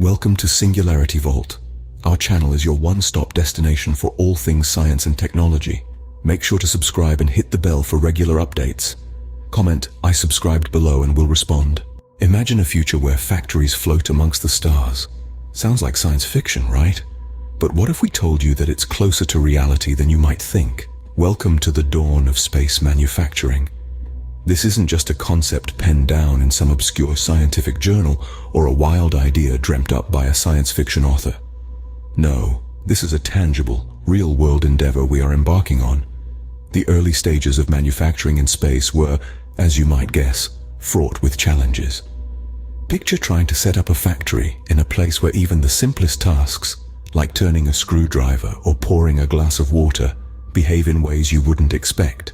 Welcome to Singularity Vault. Our channel is your one-stop destination for all things science and technology. Make sure to subscribe and hit the bell for regular updates. Comment, "I subscribed" below and we'll respond. Imagine a future where factories float amongst the stars. Sounds like science fiction, right? But what if we told you that it's closer to reality than you might think? Welcome to the dawn of space manufacturing. This isn't just a concept penned down in some obscure scientific journal or a wild idea dreamt up by a science fiction author. No, this is a tangible, real-world endeavor we are embarking on. The early stages of manufacturing in space were, as you might guess, fraught with challenges. Picture trying to set up a factory in a place where even the simplest tasks, like turning a screwdriver or pouring a glass of water, behave in ways you wouldn't expect.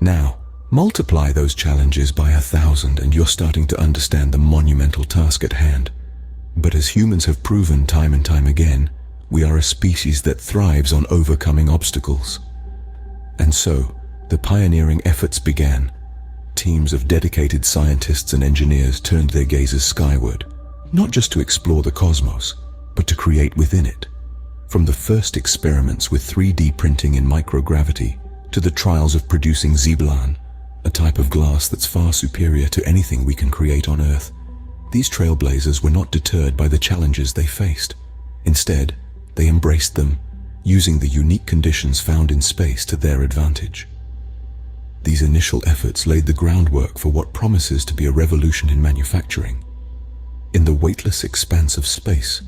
Now, multiply those challenges by 1,000 and you're starting to understand the monumental task at hand. But as humans have proven time and time again, we are a species that thrives on overcoming obstacles. And so, the pioneering efforts began. Teams of dedicated scientists and engineers turned their gazes skyward, not just to explore the cosmos, but to create within it. From the first experiments with 3D printing in microgravity to the trials of producing Zeblan, a type of glass that's far superior to anything we can create on Earth, these trailblazers were not deterred by the challenges they faced. Instead, they embraced them, using the unique conditions found in space to their advantage. These initial efforts laid the groundwork for what promises to be a revolution in manufacturing. In the weightless expanse of space,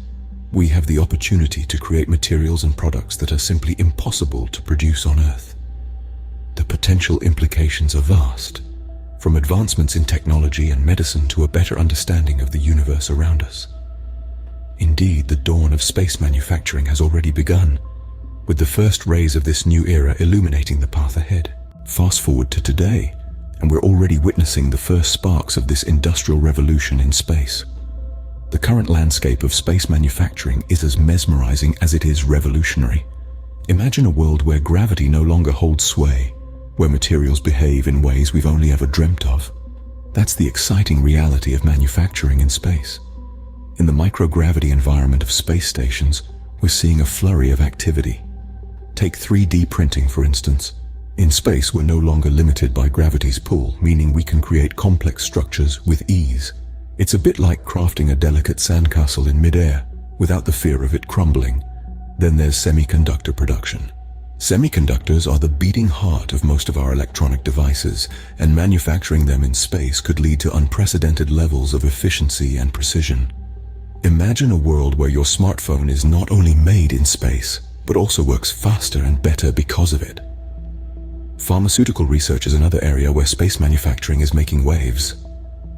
we have the opportunity to create materials and products that are simply impossible to produce on Earth. The potential implications are vast, from advancements in technology and medicine to a better understanding of the universe around us. Indeed, the dawn of space manufacturing has already begun, with the first rays of this new era illuminating the path ahead. Fast forward to today, and we're already witnessing the first sparks of this industrial revolution in space. The current landscape of space manufacturing is as mesmerizing as it is revolutionary. Imagine a world where gravity no longer holds sway, where materials behave in ways we've only ever dreamt of. That's the exciting reality of manufacturing in space. In the microgravity environment of space stations, we're seeing a flurry of activity. Take 3D printing, for instance. In space, we're no longer limited by gravity's pull, meaning we can create complex structures with ease. It's a bit like crafting a delicate sandcastle in midair, without the fear of it crumbling. Then there's semiconductor production. Semiconductors are the beating heart of most of our electronic devices, and manufacturing them in space could lead to unprecedented levels of efficiency and precision. Imagine a world where your smartphone is not only made in space, but also works faster and better because of it. Pharmaceutical research is another area where space manufacturing is making waves.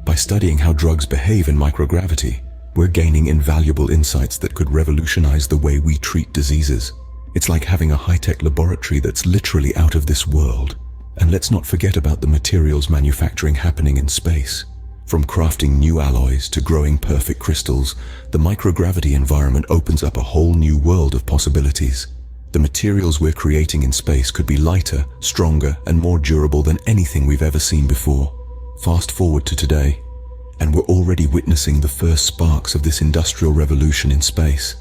By studying how drugs behave in microgravity, we're gaining invaluable insights that could revolutionize the way we treat diseases. It's like having a high-tech laboratory that's literally out of this world. And let's not forget about the materials manufacturing happening in space. From crafting new alloys to growing perfect crystals, the microgravity environment opens up a whole new world of possibilities. The materials we're creating in space could be lighter, stronger, and more durable than anything we've ever seen before. Fast forward to today, and we're already witnessing the first sparks of this industrial revolution in space.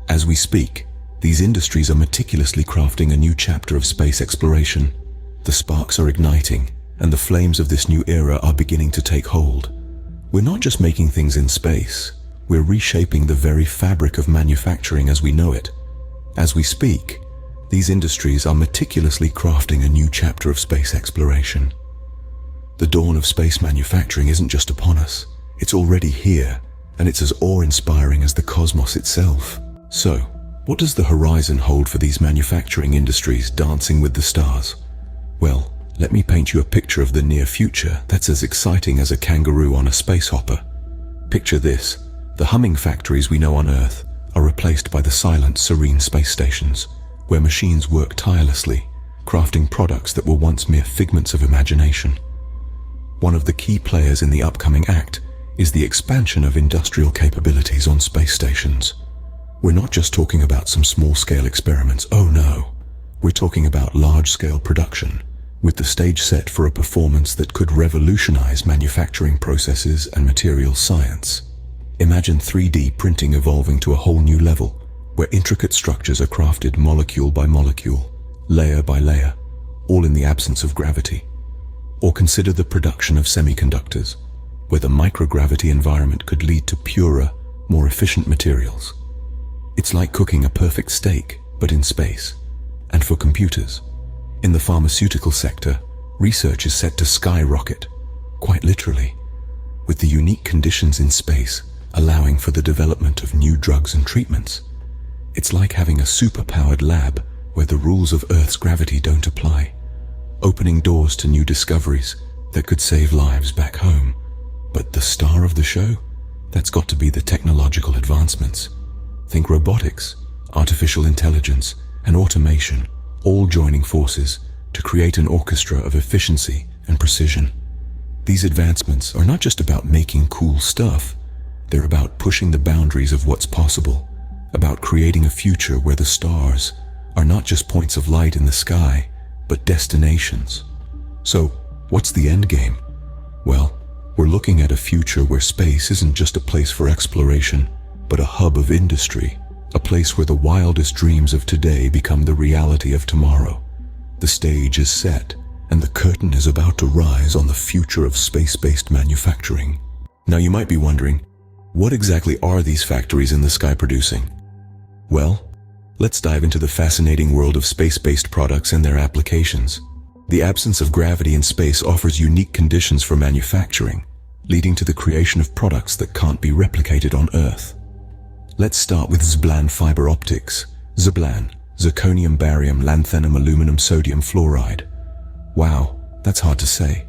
As we speak, these industries are meticulously crafting a new chapter of space exploration. The sparks are igniting, and the flames of this new era are beginning to take hold. We're not just making things in space, we're reshaping the very fabric of manufacturing as we know it. As we speak, these industries are meticulously crafting a new chapter of space exploration. The dawn of space manufacturing isn't just upon us, it's already here, and it's as awe-inspiring as the cosmos itself. So, what does the horizon hold for these manufacturing industries dancing with the stars? Well, let me paint you a picture of the near future that's as exciting as a kangaroo on a space hopper. Picture this: the humming factories we know on Earth are replaced by the silent, serene space stations, where machines work tirelessly, crafting products that were once mere figments of imagination. One of the key players in the upcoming act is the expansion of industrial capabilities on space stations. We're not just talking about some small-scale experiments, oh no. We're talking about large-scale production, with the stage set for a performance that could revolutionize manufacturing processes and materials science. Imagine 3D printing evolving to a whole new level, where intricate structures are crafted molecule by molecule, layer by layer, all in the absence of gravity. Or consider the production of semiconductors, where the microgravity environment could lead to purer, more efficient materials. It's like cooking a perfect steak, but in space. And for computers, in the pharmaceutical sector, research is set to skyrocket, quite literally, with the unique conditions in space allowing for the development of new drugs and treatments. It's like having a super-powered lab where the rules of Earth's gravity don't apply, opening doors to new discoveries that could save lives back home. But the star of the show? That's got to be the technological advancements. Think robotics, artificial intelligence, and automation, all joining forces to create an orchestra of efficiency and precision. These advancements are not just about making cool stuff, they're about pushing the boundaries of what's possible, about creating a future where the stars are not just points of light in the sky, but destinations. So, what's the end game? Well, we're looking at a future where space isn't just a place for exploration, but a hub of industry, a place where the wildest dreams of today become the reality of tomorrow. The stage is set, and the curtain is about to rise on the future of space-based manufacturing. Now you might be wondering, what exactly are these factories in the sky producing? Well, let's dive into the fascinating world of space-based products and their applications. The absence of gravity in space offers unique conditions for manufacturing, leading to the creation of products that can't be replicated on Earth. Let's start with Zblan fiber optics. Zblan, zirconium, barium, lanthanum, aluminum, sodium fluoride. Wow, that's hard to say.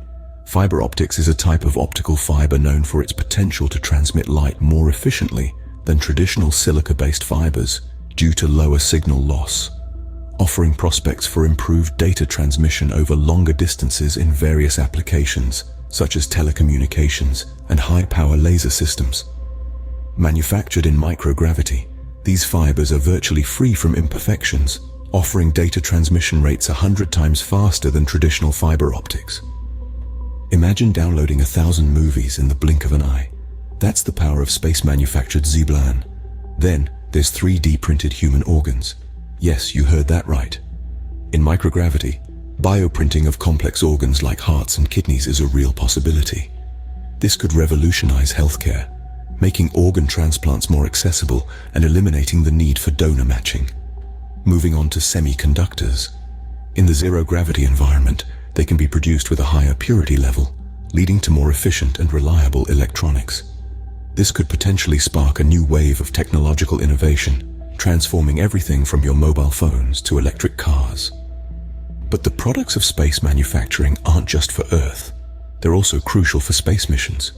Fiber optics is a type of optical fiber known for its potential to transmit light more efficiently than traditional silica-based fibers due to lower signal loss, offering prospects for improved data transmission over longer distances in various applications, such as telecommunications and high-power laser systems. Manufactured in microgravity, these fibers are virtually free from imperfections, offering data transmission rates 100 times faster than traditional fiber optics. Imagine downloading 1,000 movies in the blink of an eye. That's the power of space-manufactured Zblan. Then, there's 3D printed human organs. Yes, you heard that right. In microgravity, bioprinting of complex organs like hearts and kidneys is a real possibility. This could revolutionize healthcare, making organ transplants more accessible and eliminating the need for donor matching. Moving on to semiconductors. In the zero-gravity environment, they can be produced with a higher purity level, leading to more efficient and reliable electronics. This could potentially spark a new wave of technological innovation, transforming everything from your mobile phones to electric cars. But the products of space manufacturing aren't just for Earth. They're also crucial for space missions.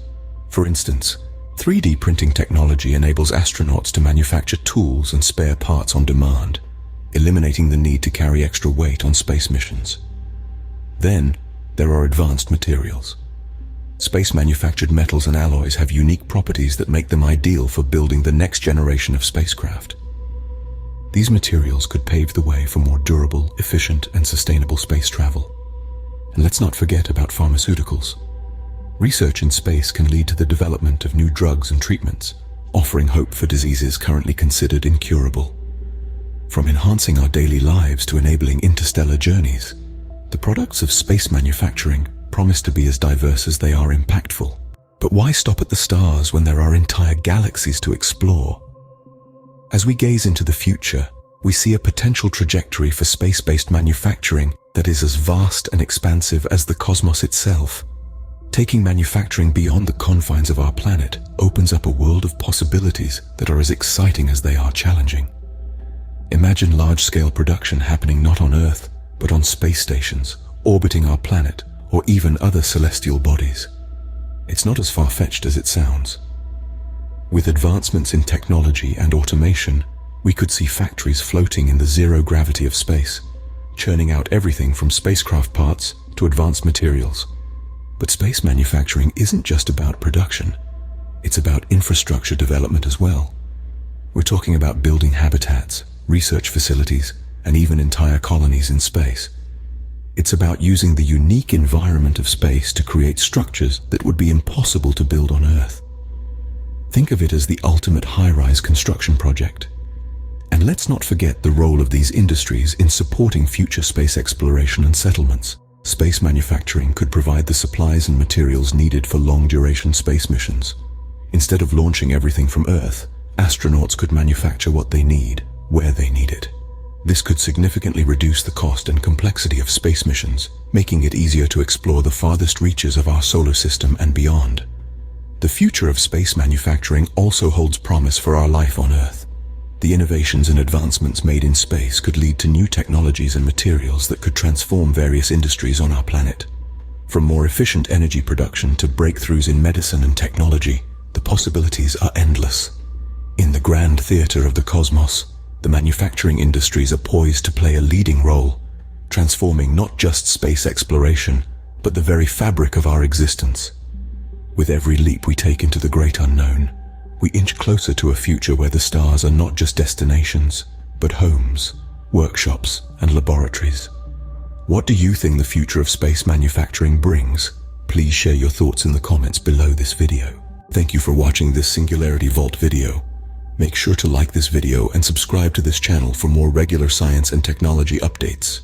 For instance, 3D printing technology enables astronauts to manufacture tools and spare parts on demand, eliminating the need to carry extra weight on space missions. Then, there are advanced materials. Space-manufactured metals and alloys have unique properties that make them ideal for building the next generation of spacecraft. These materials could pave the way for more durable, efficient, and sustainable space travel. And let's not forget about pharmaceuticals. Research in space can lead to the development of new drugs and treatments, offering hope for diseases currently considered incurable. From enhancing our daily lives to enabling interstellar journeys, the products of space manufacturing promise to be as diverse as they are impactful. But why stop at the stars when there are entire galaxies to explore? As we gaze into the future, we see a potential trajectory for space-based manufacturing that is as vast and expansive as the cosmos itself. Taking manufacturing beyond the confines of our planet opens up a world of possibilities that are as exciting as they are challenging. Imagine large-scale production happening not on Earth, but on space stations, orbiting our planet, or even other celestial bodies. It's not as far-fetched as it sounds. With advancements in technology and automation, we could see factories floating in the zero gravity of space, churning out everything from spacecraft parts to advanced materials. But space manufacturing isn't just about production. It's about infrastructure development as well. We're talking about building habitats, research facilities, and even entire colonies in space. It's about using the unique environment of space to create structures that would be impossible to build on Earth. Think of it as the ultimate high-rise construction project. And let's not forget the role of these industries in supporting future space exploration and settlements. Space manufacturing could provide the supplies and materials needed for long-duration space missions. Instead of launching everything from Earth, astronauts could manufacture what they need, where they need it. This could significantly reduce the cost and complexity of space missions, making it easier to explore the farthest reaches of our solar system and beyond. The future of space manufacturing also holds promise for our life on Earth. The innovations and advancements made in space could lead to new technologies and materials that could transform various industries on our planet. From more efficient energy production to breakthroughs in medicine and technology, the possibilities are endless. In the grand theater of the cosmos, the manufacturing industries are poised to play a leading role, transforming not just space exploration, but the very fabric of our existence. With every leap we take into the great unknown, we inch closer to a future where the stars are not just destinations, but homes, workshops, and laboratories. What do you think the future of space manufacturing brings? Please share your thoughts in the comments below this video. Thank you for watching this Singularity Vault video. Make sure to like this video and subscribe to this channel for more regular science and technology updates.